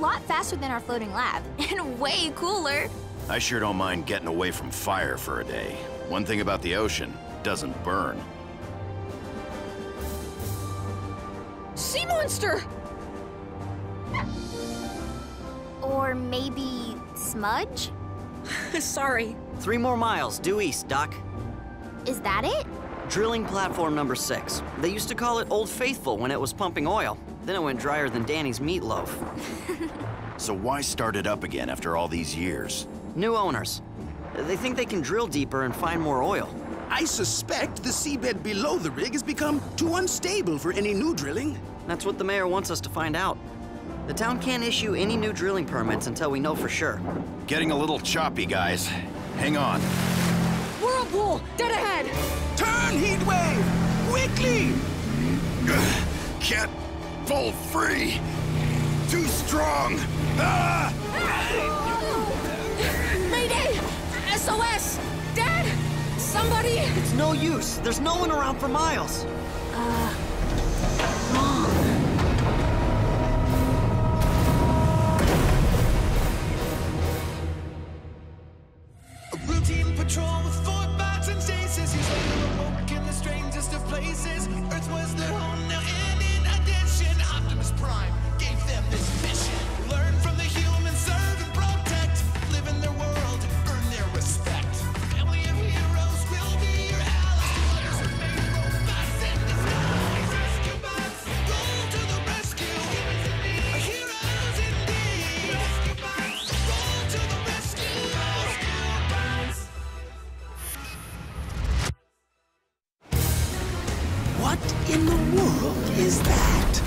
lot faster than our floating lab, and way cooler. I sure don't mind getting away from fire for a day. One thing about the ocean, it doesn't burn. Sea monster! Or maybe Smudge? Sorry. 3 more miles, due east, Doc. Is that it? Drilling platform number 6. They used to call it Old Faithful when it was pumping oil. Then it went drier than Danny's meatloaf. So why start it up again after all these years? New owners. They think they can drill deeper and find more oil. I suspect the seabed below the rig has become too unstable for any new drilling. That's what the mayor wants us to find out. The town can't issue any new drilling permits until we know for sure. Getting a little choppy, guys. Hang on. Whirlpool! Dead ahead! Turn, Heatwave! Quickly! Can't pull free. Too strong. Ah! Mayday! SOS! Dad! Somebody! It's no use. There's no one around for miles. A routine patrol with 4 bots and stasis. He's later awoke in the strangest of places. Earth was their home now, and in addition, Optimus Prime gave them this mission. Learn from the humans, serve and protect. Live in their world, earn their respect. Family of heroes will be your allies. Others are made robots in disguise. Rescue bots, roll to the rescue. Heroes indeed. Rescue bots, roll to the rescue. Rescue bots. What in the world is that?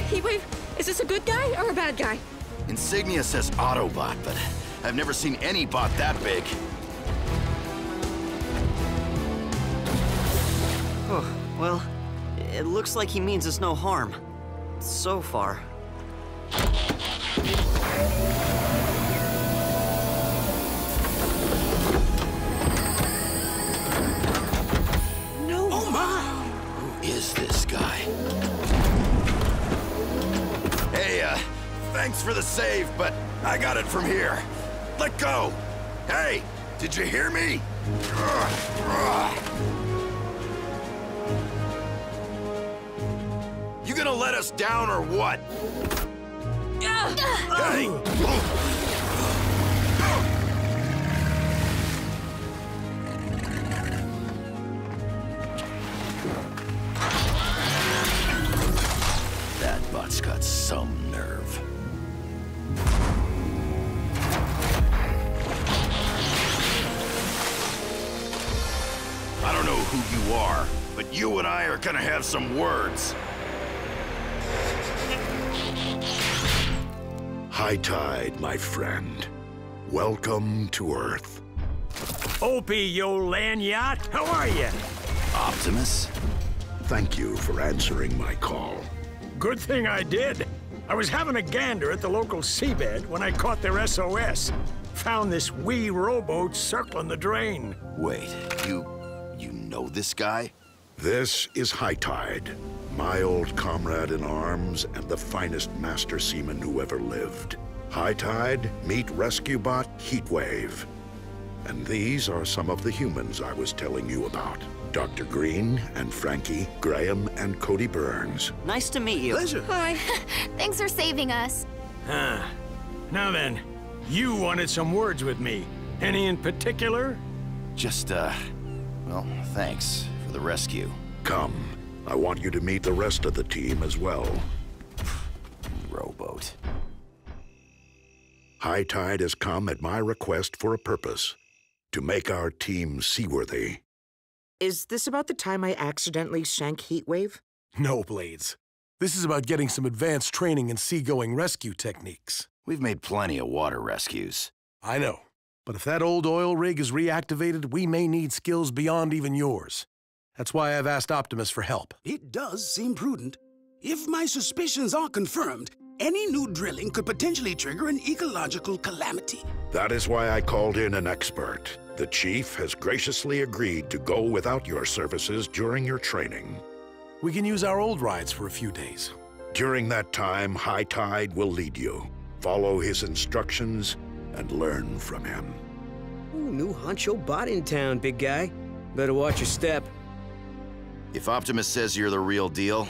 Heatwave, is this a good guy or a bad guy? Insignia says Autobot, but I've never seen any bot that big. Oh, well, it looks like he means us no harm. So far. No. Oh my! Who is this guy? Hey, thanks for the save, but I got it from here. Let go! Hey, did you hear me? You gonna let us down or what? Hey! That bot's got some nerve. I don't know who you are, but you and I are gonna have some words. High tide, my friend. Welcome to Earth. Opie, yo land yacht, how are you? Optimus? Thank you for answering my call. Good thing I did. I was having a gander at the local seabed when I caught their SOS. Found this wee rowboat circling the drain. Wait, you know this guy? This is High Tide, my old comrade in arms and the finest master seaman who ever lived. High Tide, meet rescue bot Heatwave. And these are some of the humans I was telling you about. Dr. Green and Frankie, Graham and Cody Burns. Nice to meet you. Pleasure. Hi. Thanks for saving us. Now then, you wanted some words with me. Any in particular? Just, well, thanks for the rescue. Come, I want you to meet the rest of the team as well. Rowboat. High Tide has come at my request for a purpose. To make our team seaworthy. Is this about the time I accidentally sank Heatwave? No, Blades. This is about getting some advanced training in seagoing rescue techniques. We've made plenty of water rescues. I know. But if that old oil rig is reactivated, we may need skills beyond even yours. That's why I've asked Optimus for help. It does seem prudent. If my suspicions are confirmed, any new drilling could potentially trigger an ecological calamity. That is why I called in an expert. The Chief has graciously agreed to go without your services during your training. We can use our old rides for a few days. During that time, High Tide will lead you. Follow his instructions and learn from him. Ooh, new honcho bot in town, big guy. Better watch your step. If Optimus says you're the real deal,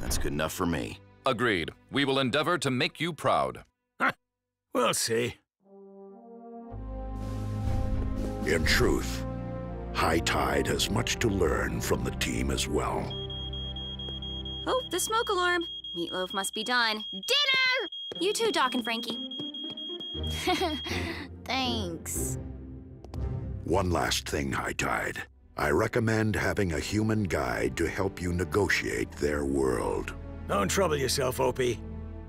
that's good enough for me. Agreed. We will endeavor to make you proud. We'll see. In truth, High Tide has much to learn from the team as well. Oh, the smoke alarm. Meatloaf must be done. Dinner! You too, Doc and Frankie. Thanks. One last thing, High Tide. I recommend having a human guide to help you negotiate their world. Don't trouble yourself, Opie.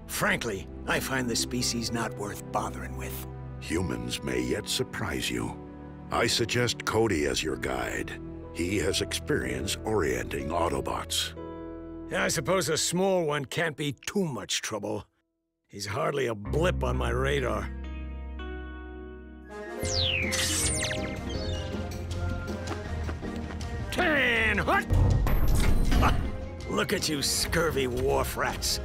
Frankly, I find the species not worth bothering with. Humans may yet surprise you. I suggest Cody as your guide. He has experience orienting Autobots. I suppose a small one can't be too much trouble. He's hardly a blip on my radar. Ten! What? Look at you scurvy wharf rats.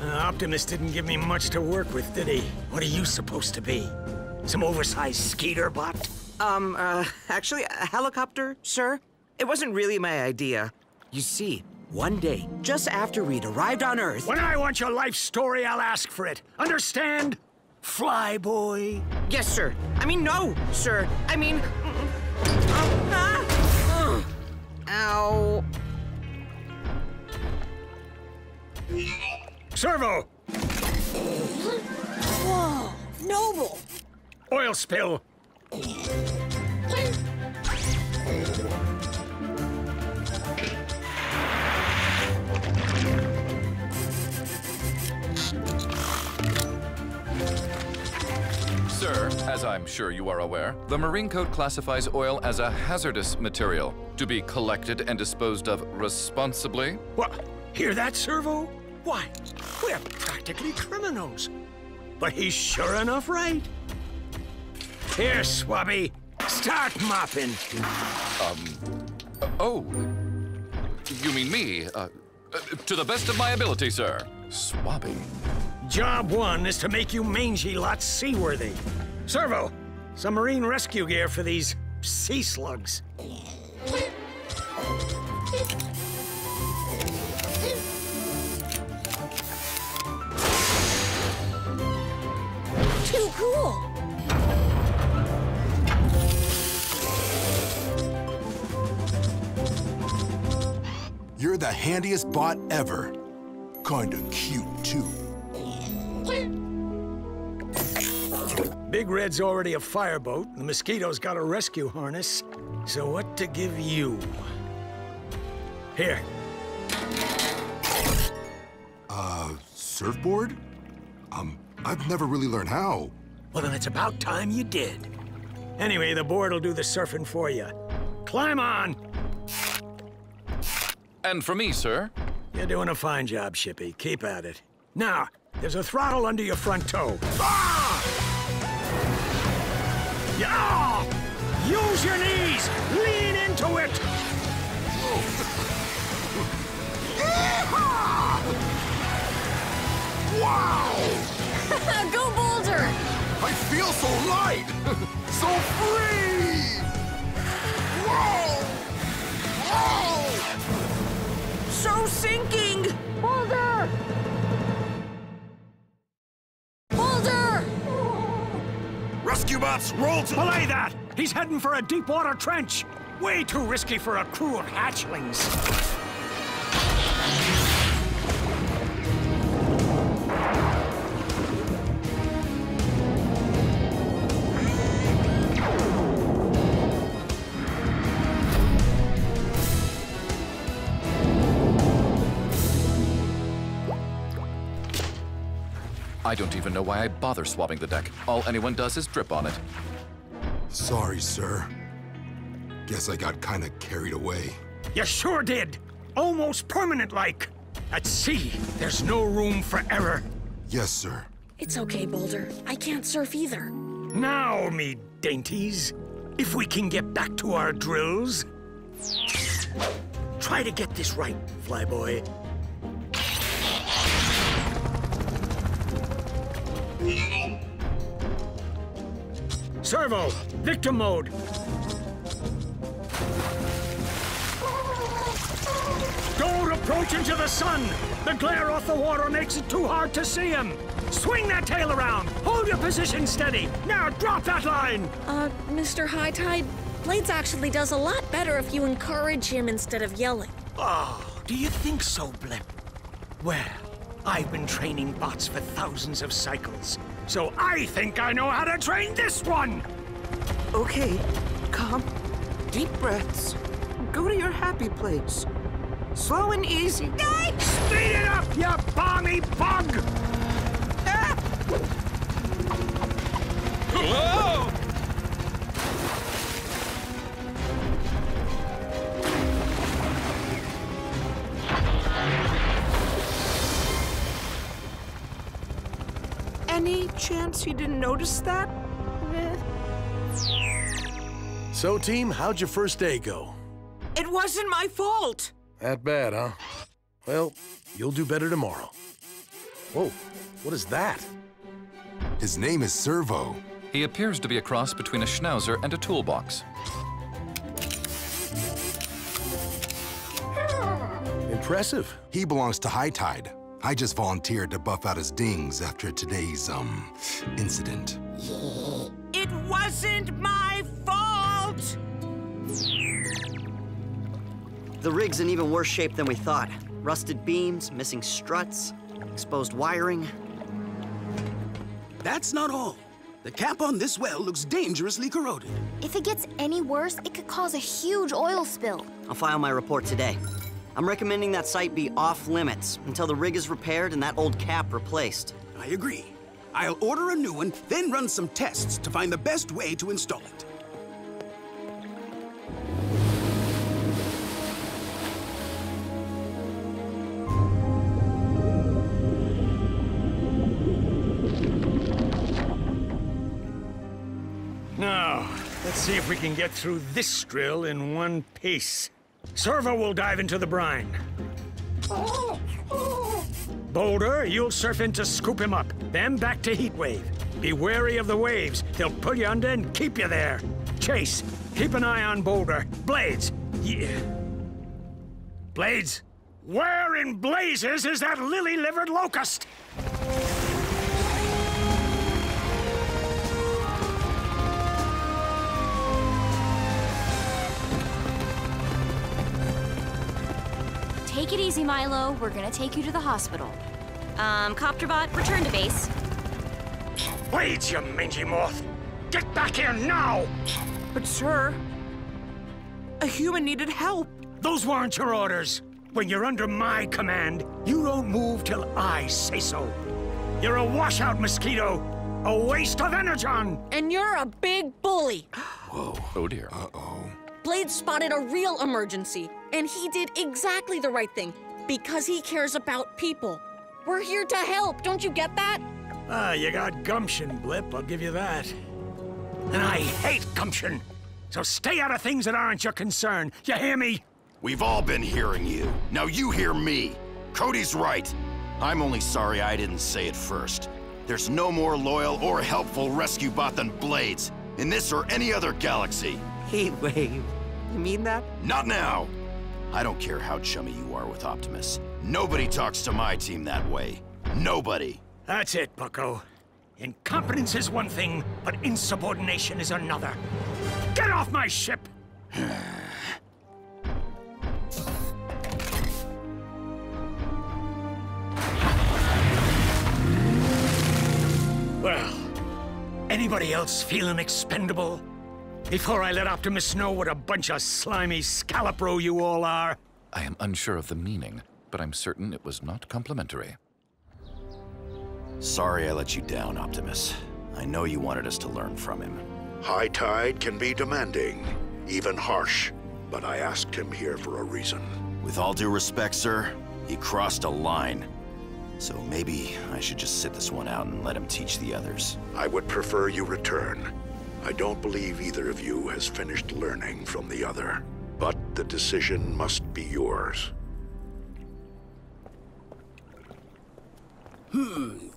Optimus didn't give me much to work with, did he? What are you supposed to be? Some oversized skeeter bot? Actually, a helicopter, sir? It wasn't really my idea. You see, one day, just after we'd arrived on Earth... When I want your life story, I'll ask for it. Understand? Flyboy? Yes, sir. I mean, no, sir. I mean... Ow. Servo! Whoa, Noble! Oil spill. Sir, as I'm sure you are aware, the Marine Code classifies oil as a hazardous material to be collected and disposed of responsibly. What? Hear that, Servo? Why, we're practically criminals. But he's sure enough right. Here, Swabby, start mopping. Oh. You mean me? To the best of my ability, sir. Swabby. Job one is to make you mangy lots seaworthy. Servo, some marine rescue gear for these sea slugs. Too cool! You're the handiest bot ever. Kinda cute, too. Big Red's already a fireboat, the Mosquito's got a rescue harness. So what to give you? Here. Surfboard? I've never really learned how. Well, then it's about time you did. Anyway, the board'll do the surfing for you. Climb on! And for me, sir? You're doing a fine job, Shippy. Keep at it. Now, there's a throttle under your front toe. Ah! Yeah! Use your knees! Lean into it! Wow! Go Boulder! I feel so light! So free! Whoa! Whoa! So sinking! Boulder! Boulder! Rescue bots, roll to... Belay that! He's heading for a deep water trench! Way too risky for a crew of hatchlings. I don't even know why I bother swabbing the deck. All anyone does is drip on it. Sorry, sir. Guess I got kinda carried away. You sure did. Almost permanent-like. At sea, there's no room for error. Yes, sir. It's okay, Boulder. I can't surf either. Now, me dainties, if we can get back to our drills. Try to get this right, Flyboy. Servo, victim mode. Don't approach into the sun. The glare off the water makes it too hard to see him. Swing that tail around. Hold your position steady. Now drop that line. Mr. High Tide, Blades actually does a lot better if you encourage him instead of yelling. Oh, do you think so, Blip? Well, I've been training bots for thousands of cycles, so I think I know how to train this one! Okay, calm, deep breaths. Go to your happy place. Slow and easy. Speed it up, you balmy bug! Whoa! Any chance he didn't notice that? So, team, how'd your first day go? It wasn't my fault! That bad, huh? Well, you'll do better tomorrow. Whoa, what is that? His name is Servo. He appears to be a cross between a schnauzer and a toolbox. Impressive. He belongs to High Tide. I just volunteered to buff out his dings after today's, incident. It wasn't my fault! The rig's in even worse shape than we thought. Rusted beams, missing struts, exposed wiring. That's not all. The cap on this well looks dangerously corroded. If it gets any worse, it could cause a huge oil spill. I'll file my report today. I'm recommending that site be off limits until the rig is repaired and that old cap replaced. I agree. I'll order a new one, then run some tests to find the best way to install it. Now, let's see if we can get through this drill in one piece. Servo will dive into the brine. Boulder, you'll surf in to scoop him up, then back to Heatwave. Be wary of the waves. They'll pull you under and keep you there. Chase, keep an eye on Boulder. Blades, yeah. Blades, where in blazes is that lily-livered locust? Take it easy, Milo. We're gonna take you to the hospital. Copterbot, return to base. Blades, you mangy moth! Get back here now! But sir, a human needed help. Those weren't your orders. When you're under my command, you don't move till I say so. You're a washout, Mosquito. A waste of energon. And you're a big bully. Whoa. Oh dear. Uh-oh. Blade spotted a real emergency, and he did exactly the right thing, because he cares about people. We're here to help, don't you get that? Ah, you got gumption, Blip, I'll give you that. And I hate gumption. So stay out of things that aren't your concern. You hear me? We've all been hearing you. Now you hear me. Cody's right. I'm only sorry I didn't say it first. There's no more loyal or helpful rescue bot than Blades, in this or any other galaxy. Heatwave. You mean that? Not now. I don't care how chummy you are with Optimus. Nobody talks to my team that way. Nobody. That's it, Bucko. Incompetence is one thing, but insubordination is another. Get off my ship! Well, anybody else feeling expendable? Before I let Optimus know what a bunch of slimy scallop-row you all are. I am unsure of the meaning, but I'm certain it was not complimentary. Sorry I let you down, Optimus. I know you wanted us to learn from him. High Tide can be demanding, even harsh, but I asked him here for a reason. With all due respect, sir, he crossed a line. So maybe I should just sit this one out and let him teach the others. I would prefer you return. I don't believe either of you has finished learning from the other. But the decision must be yours.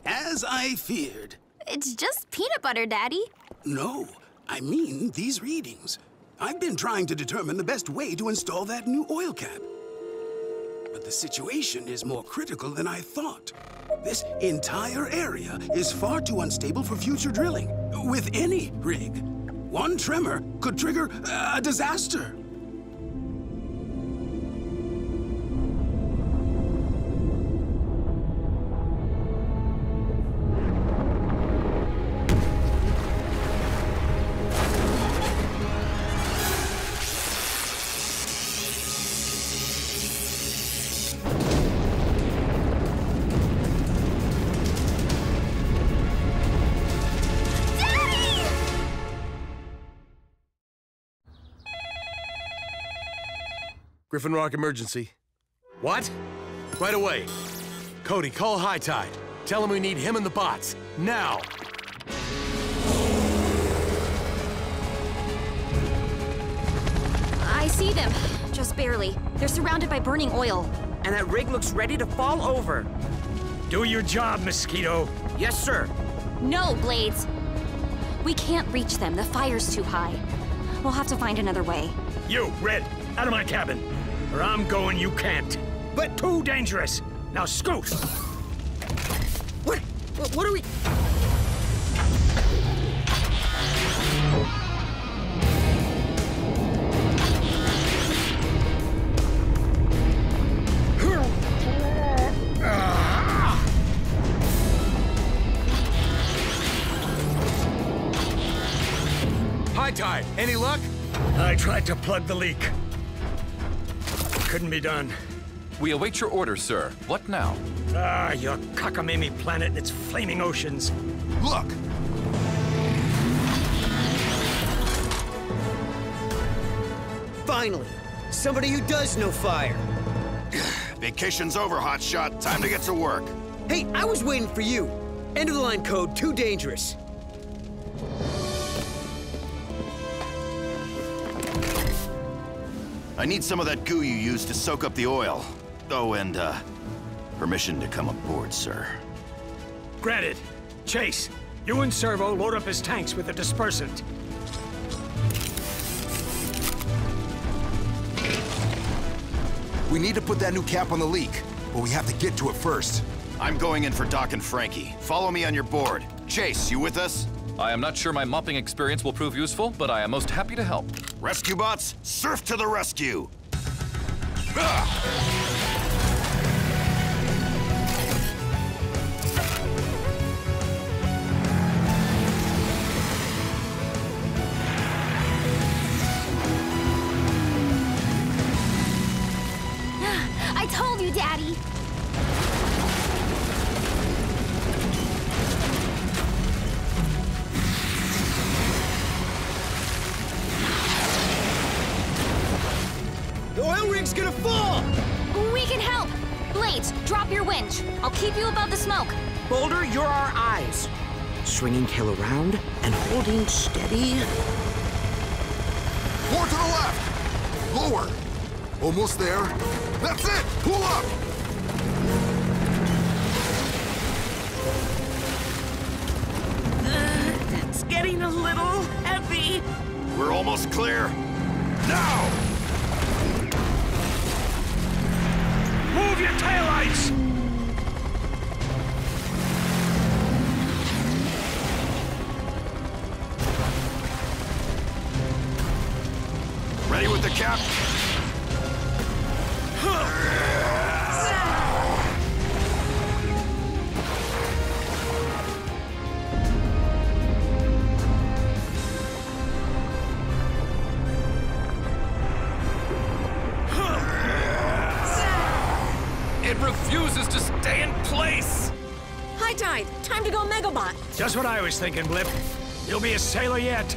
As I feared. It's just peanut butter, Daddy. No, I mean these readings. I've been trying to determine the best way to install that new oil cap. But the situation is more critical than I thought. This entire area is far too unstable for future drilling, with any rig. One tremor could trigger a disaster. Griffin Rock emergency. What? Right away. Cody, call High Tide. Tell him we need him and the bots. Now! I see them. Just barely. They're surrounded by burning oil. And that rig looks ready to fall over. Do your job, Mosquito. Yes, sir. No, Blades. We can't reach them. The fire's too high. We'll have to find another way. You, Red, out of my cabin. Where I'm going, you can't. But too dangerous. Now scoot! What are we... High Tide, any luck? I tried to plug the leak. Couldn't be done. We await your orders, sir. What now? Your cockamamie planet and its flaming oceans. Look! Finally! Somebody who does know fire! Vacation's over, hotshot. Time to get to work. Hey, I was waiting for you! End of the line code, too dangerous. I need some of that goo you used to soak up the oil. Oh, and, permission to come aboard, sir. Granted. Chase, you and Servo load up his tanks with the dispersant. We need to put that new cap on the leak, but we have to get to it first. I'm going in for Doc and Frankie. Follow me on your board. Chase, you with us? I am not sure my mopping experience will prove useful, but I am most happy to help. Rescue bots, surf to the rescue! I told you, Daddy! The oil rig's gonna fall! We can help! Blades, drop your winch. I'll keep you above the smoke. Boulder, you're our eyes. Swinging tail around and holding steady. More to the left! Lower! Almost there. That's it! Pull up! It's getting a little heavy. We're almost clear. Now! Move your taillights! Ready with the cap? It refuses to stay in place! High Tide, time to go Megabot. Just what I was thinking, Blip. You'll be a sailor yet.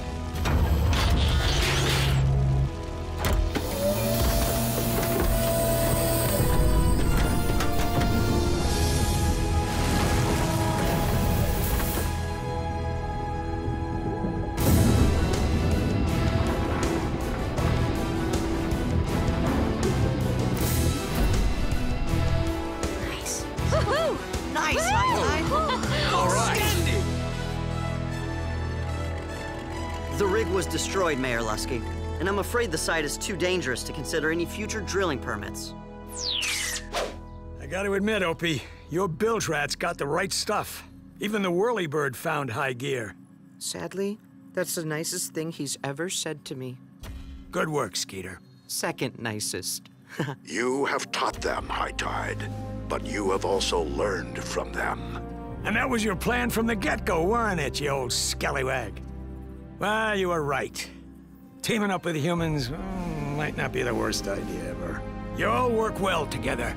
rig was destroyed, Mayor Lusky, and I'm afraid the site is too dangerous to consider any future drilling permits. I gotta admit, Opie, your bilge rat's got the right stuff. Even the whirlybird found high gear. Sadly, that's the nicest thing he's ever said to me. Good work, Skeeter. Second nicest. You have taught them, High Tide, but you have also learned from them. And that was your plan from the get-go, weren't it, you old scallywag? Well, you were right. Teaming up with humans might not be the worst idea ever. You all work well together,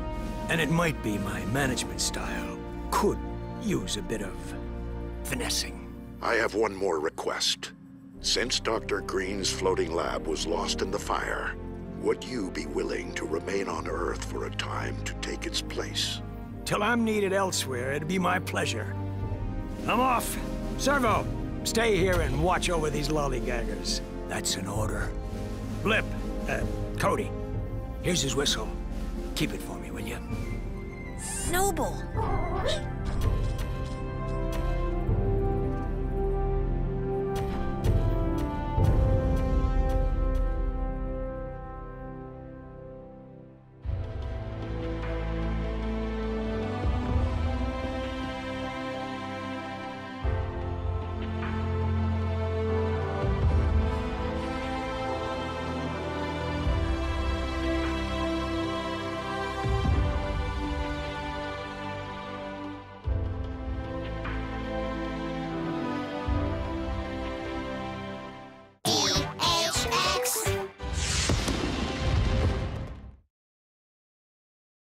and it might be my management style. Could use a bit of finessing. I have one more request. Since Dr. Green's floating lab was lost in the fire, would you be willing to remain on Earth for a time to take its place? Till I'm needed elsewhere, it'd be my pleasure. I'm off. Servo, stay here and watch over these lollygaggers. That's an order. Blip, Cody, here's his whistle. Keep it for me, will you? Noble!